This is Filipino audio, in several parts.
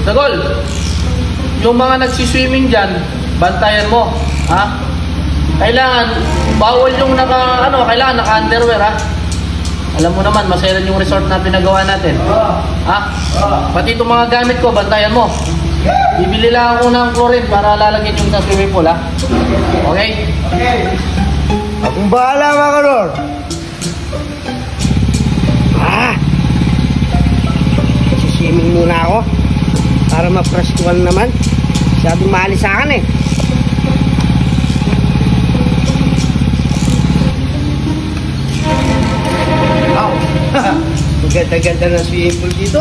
Dagol, yung mga nagsiswimming dyan, bantayan mo, ha? Kailangan, bawal yung kailangan naka-underwear, ha? Alam mo naman, maselan yung resort na pinagawa natin. Ha? Pati itong mga gamit ko, bantayan mo. Bibili lang ako ng chlorine para lalagyan yung sa swimming pool, ha? Okay? Okay. Akong bahala, mga kalor. Siswimming muna ako para ma-press-kuhan naman. Masyadong maalis sa akin eh. Wow. Maganda-ganda ng swimming pool dito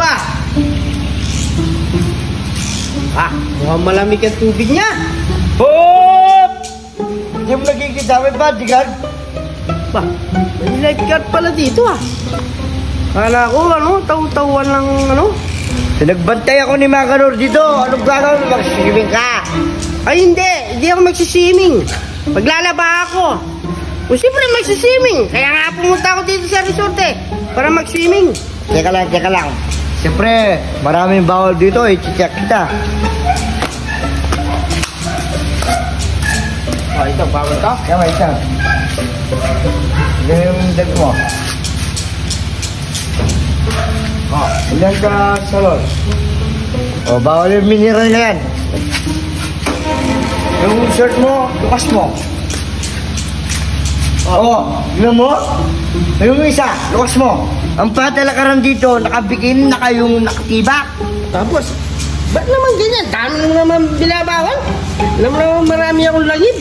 mukhang malamig ang tubig niya. Hop! Hindi mo nakikita, may bodyguard. May lifeguard pala dito Kala ko taw-tawan lang Nagbantay ako ni Makanor dito. Anong gagawin? Mag-swimming ka? Ay hindi ako mag-swimming. Maglalaba ako. O siyempre mag-swimming. Kaya nga pumunta ako dito sa resort para mag-swimming. Teka lang. Siyempre, maraming bawal dito. I-check kita. Ito, bawal ka? Kaya ito. Ilan yung dag mo? Ilan ka salon? Bawal yung mineral na yan. Yung shirt mo, lukas mo. Ilan mo? Yung isa, lukas mo. Ang patalakaran dito, nakabikin na kayong nakatibak. Tapos, ba't naman ganyan? Dami mo naman binabawal. Alam mo naman marami akong langib.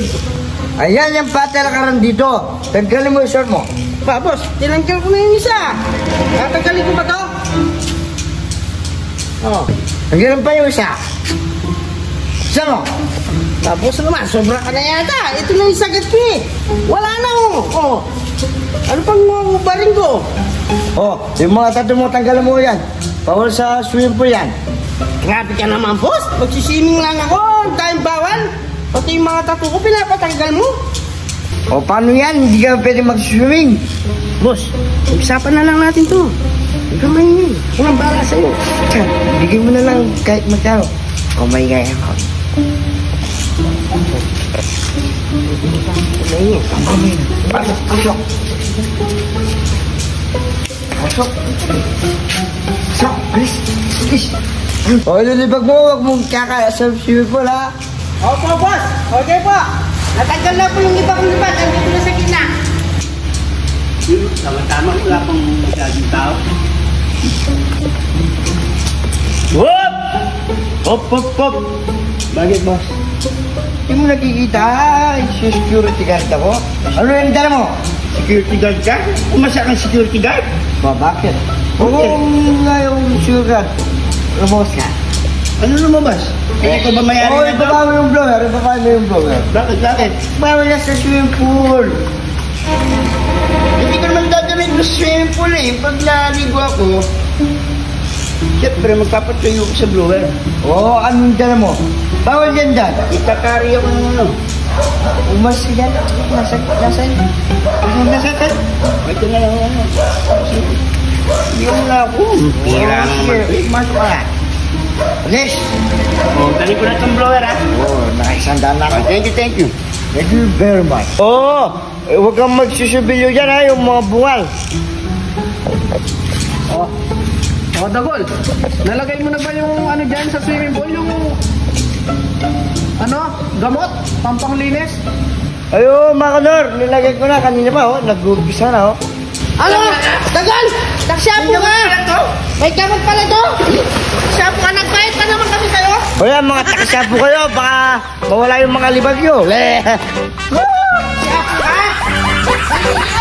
Ayan yung patalakaran dito. Tanggalin mo yung shirt mo. Boss, tinanggal ko na yung isa. Tatanggalin ko ba to? Tanggalin pa yung isa. Isa mo. Tapos naman, sobra ka na yata. Ito na yung sakit ko Wala na Ano pang baring ko? Yung mga tattoo mo, tanggalin mo yan. Bawal sa swimming pool yan. Grabe ka naman, boss. Magsiswimming lang ako. Dahil bawal. Pati yung mga tattoo ko, pinapatanggal mo. Paano yan? Hindi ka pwede mag-swimming. Boss, usapan na lang natin to. Huwag ka maingay. Walang bala sa'yo. Bigyan mo na lang kahit magkano. Maingay ako. Pasok. Bilis. Lilibag mo. Huwag mong kaka sa swimming pool, ha? Opo, boss. Okay po. Natanggal na po yung ibang libag. Andito na sa gitna. Tama-tama. Wala pang masyadong tao. Hop! Bakit, boss? Hindi mo nakikita. Security guard ako. Ano yung dala mo? Security guard ka? Umasa kang security guard? Bakit? Kung nga yung security guard, lumos ka. Ano lumabas? Ikaw ba mayari na ito? Ibaba mo yung blower. Bakit? Bawal na sa swimming pool. Hindi ko naman dadamit sa swimming pool Pag naligo ako, siyempre magpapatuyo ko sa blower. Anong dala mo? Bawal yan dyan. Itakari ako ng Umas ka dyan. Nasaan? Ito na lang Hindi mo na ako. Pira naman. Masok ka na. Alis! Dali ko na itong blower Nakisandaan na ako. Thank you. Thank you very much. Huwag kang magsusubilyo dyan yung mga bungal. Dagol, nalagay mo na ba yung dyan sa swimming pool? Yung gamot? Pampanglinis? Makanor, nilagay ko na kanina pa nag-umpisa na Dagol! Nagshampoo ka! May gamot pala to! Shampoo ka, nagbayad pa naman kami kayo! Mga takasyapo kayo, baka mawala yung mga libag nyo. Shampoo ka!